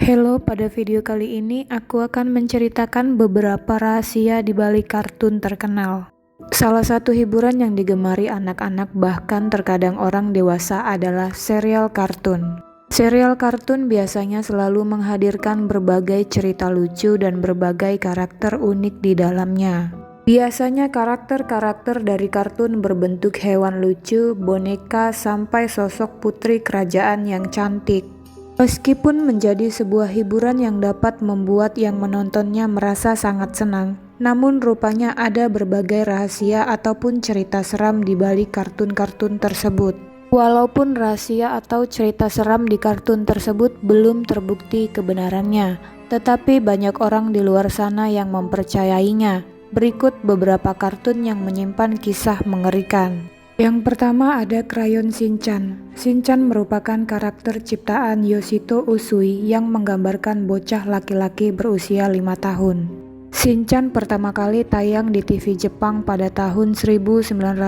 Halo, pada video kali ini aku akan menceritakan beberapa rahasia di balik kartun terkenal. Salah satu hiburan yang digemari anak-anak bahkan terkadang orang dewasa adalah serial kartun. Serial kartun biasanya selalu menghadirkan berbagai cerita lucu dan berbagai karakter unik di dalamnya. Biasanya karakter-karakter dari kartun berbentuk hewan lucu, boneka, sampai sosok putri kerajaan yang cantik. Meskipun menjadi sebuah hiburan yang dapat membuat yang menontonnya merasa sangat senang, namun rupanya ada berbagai rahasia ataupun cerita seram di balik kartun-kartun tersebut. Walaupun rahasia atau cerita seram di kartun tersebut belum terbukti kebenarannya, tetapi banyak orang di luar sana yang mempercayainya. Berikut beberapa kartun yang menyimpan kisah mengerikan. Yang pertama ada Crayon Shinchan. Shinchan merupakan karakter ciptaan Yoshito Usui yang menggambarkan bocah laki-laki berusia 5 tahun. Shinchan pertama kali tayang di TV Jepang pada tahun 1990,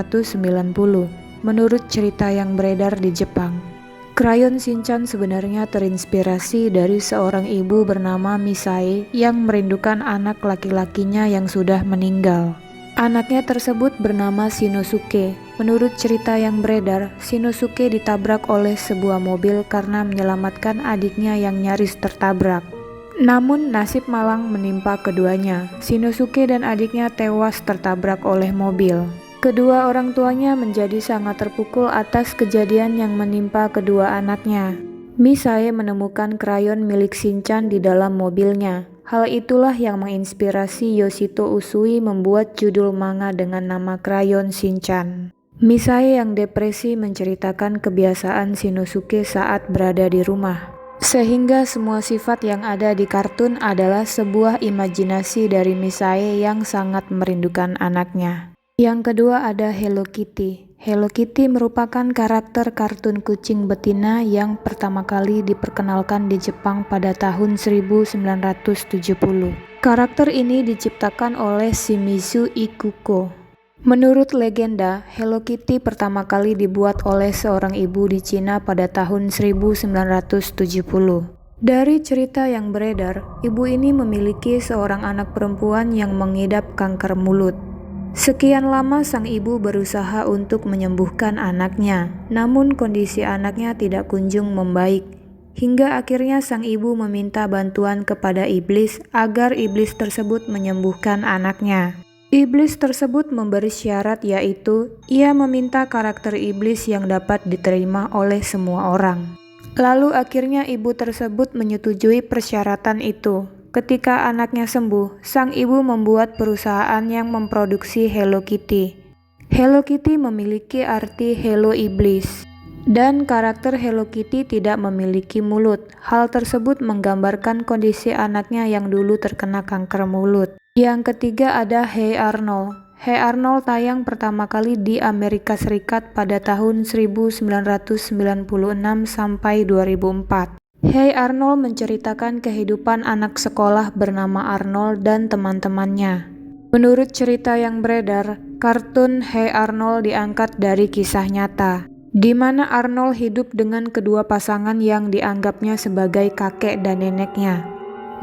menurut cerita yang beredar di Jepang. Crayon Shinchan sebenarnya terinspirasi dari seorang ibu bernama Misae yang merindukan anak laki-lakinya yang sudah meninggal. Anaknya tersebut bernama Shinosuke. Menurut cerita yang beredar, Shinosuke ditabrak oleh sebuah mobil karena menyelamatkan adiknya yang nyaris tertabrak. Namun nasib malang menimpa keduanya. Shinosuke dan adiknya tewas tertabrak oleh mobil. Kedua orang tuanya menjadi sangat terpukul atas kejadian yang menimpa kedua anaknya. Misae menemukan krayon milik Shinchan di dalam mobilnya. Hal itulah yang menginspirasi Yoshito Usui membuat judul manga dengan nama Crayon Shinchan. Misae yang depresi menceritakan kebiasaan Shinosuke saat berada di rumah. Sehingga semua sifat yang ada di kartun adalah sebuah imajinasi dari Misae yang sangat merindukan anaknya. Yang kedua ada Hello Kitty. Hello Kitty merupakan karakter kartun kucing betina yang pertama kali diperkenalkan di Jepang pada tahun 1970. Karakter ini diciptakan oleh Shimizu Ikuko. Menurut legenda, Hello Kitty pertama kali dibuat oleh seorang ibu di Cina pada tahun 1970. Dari cerita yang beredar, ibu ini memiliki seorang anak perempuan yang mengidap kanker mulut. Sekian lama sang ibu berusaha untuk menyembuhkan anaknya, namun kondisi anaknya tidak kunjung membaik. Hingga akhirnya sang ibu meminta bantuan kepada iblis agar iblis tersebut menyembuhkan anaknya. Iblis tersebut memberi syarat, yaitu ia meminta karakter iblis yang dapat diterima oleh semua orang. Lalu akhirnya ibu tersebut menyetujui persyaratan itu. Ketika anaknya sembuh, sang ibu membuat perusahaan yang memproduksi Hello Kitty. Hello Kitty memiliki arti Hello Iblis. Dan karakter Hello Kitty tidak memiliki mulut. Hal tersebut menggambarkan kondisi anaknya yang dulu terkena kanker mulut. Yang ketiga ada Hey Arnold. Hey Arnold tayang pertama kali di Amerika Serikat pada tahun 1996 sampai 2004. Hey Arnold menceritakan kehidupan anak sekolah bernama Arnold dan teman-temannya. Menurut cerita yang beredar, kartun Hey Arnold diangkat dari kisah nyata, di mana Arnold hidup dengan kedua pasangan yang dianggapnya sebagai kakek dan neneknya.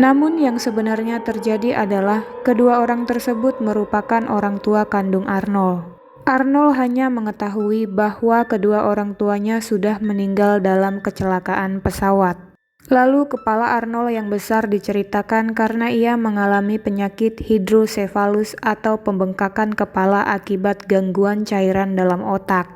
Namun yang sebenarnya terjadi adalah kedua orang tersebut merupakan orang tua kandung Arnold. Arnold hanya mengetahui bahwa kedua orang tuanya sudah meninggal dalam kecelakaan pesawat. Lalu kepala Arnold yang besar diceritakan karena ia mengalami penyakit hidrosefalus atau pembengkakan kepala akibat gangguan cairan dalam otak.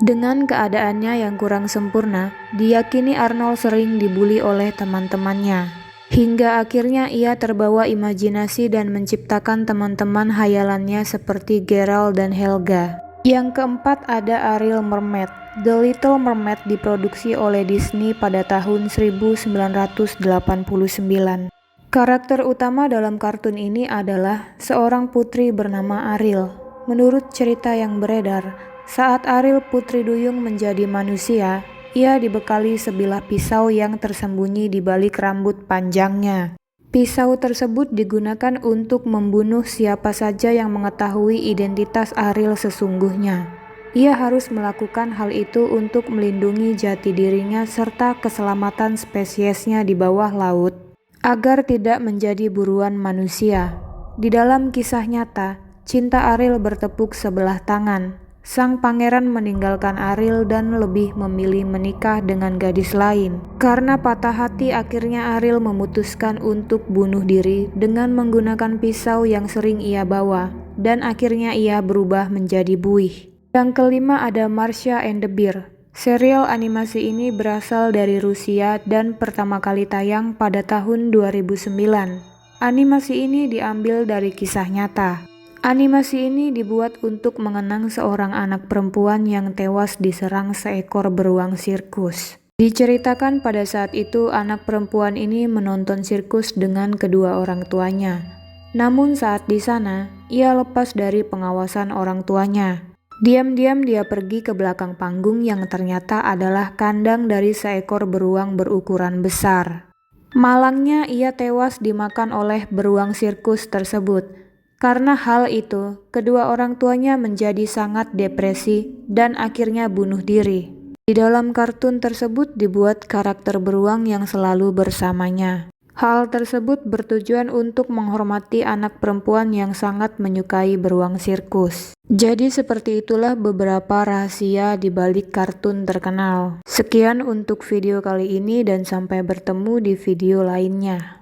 Dengan keadaannya yang kurang sempurna, diyakini Arnold sering dibuli oleh teman-temannya. Hingga akhirnya ia terbawa imajinasi dan menciptakan teman-teman hayalannya seperti Gerald dan Helga. Yang keempat ada Ariel Mermaid. The Little Mermaid diproduksi oleh Disney pada tahun 1989. Karakter utama dalam kartun ini adalah seorang putri bernama Ariel. Menurut cerita yang beredar, saat Ariel putri duyung menjadi manusia, ia dibekali sebilah pisau yang tersembunyi di balik rambut panjangnya. Pisau tersebut digunakan untuk membunuh siapa saja yang mengetahui identitas Ariel sesungguhnya. Ia harus melakukan hal itu untuk melindungi jati dirinya serta keselamatan spesiesnya di bawah laut, agar tidak menjadi buruan manusia. Di dalam kisah nyata, cinta Ariel bertepuk sebelah tangan. Sang pangeran meninggalkan Ariel dan lebih memilih menikah dengan gadis lain. Karena patah hati, akhirnya Ariel memutuskan untuk bunuh diri dengan menggunakan pisau yang sering ia bawa, dan akhirnya ia berubah menjadi buih. Yang kelima ada Marsha and the Bear. Serial animasi ini berasal dari Rusia dan pertama kali tayang pada tahun 2009. Animasi ini diambil dari kisah nyata. Animasi ini dibuat untuk mengenang seorang anak perempuan yang tewas diserang seekor beruang sirkus. Diceritakan pada saat itu anak perempuan ini menonton sirkus dengan kedua orang tuanya. Namun saat di sana, ia lepas dari pengawasan orang tuanya. Diam-diam dia pergi ke belakang panggung yang ternyata adalah kandang dari seekor beruang berukuran besar. Malangnya ia tewas dimakan oleh beruang sirkus tersebut. Karena hal itu, kedua orang tuanya menjadi sangat depresi dan akhirnya bunuh diri. Di dalam kartun tersebut dibuat karakter beruang yang selalu bersamanya. Hal tersebut bertujuan untuk menghormati anak perempuan yang sangat menyukai beruang sirkus. Jadi seperti itulah beberapa rahasia di balik kartun terkenal. Sekian untuk video kali ini dan sampai bertemu di video lainnya.